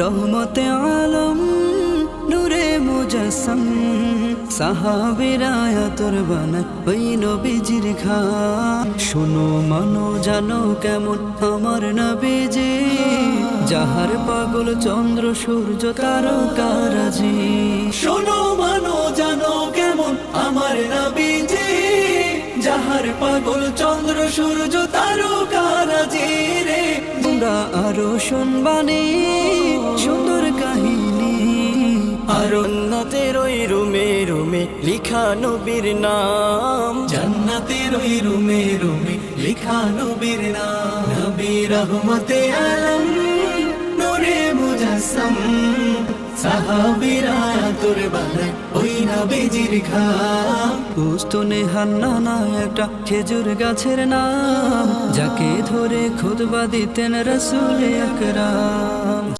রহমতে আলম নূরে মুজাসসাম সাহাবীরা আতর বানায় ওই নবীজির ঘাম শোনো মানো জানো কেমন আমার নবীজি যাহার পাগল চন্দ্র সূর্য তারকারাজি শোনো মানো জানো কেমন আমার নবীজি যাহার পাগল চন্দ্র সূর্য তারকারাজি রে তোমরা আরো শুনবানি সুন্দর কাহিনী আর জান্নাতের ওই রুমে রুমে লিখা নবীর নাম জান্নাতের ওই রুমে রুমে লিখা নবীর নাম নবী রহমতে আলম নূরে মুজাসসাম সাহাবীরা আতর বানায় ওই নবীজির ঘাম উস্তনে হান্নানা একটা খেজুর গাছের নাম যাকে ধরে খুতবা দিতেন রাসূল আকরাম।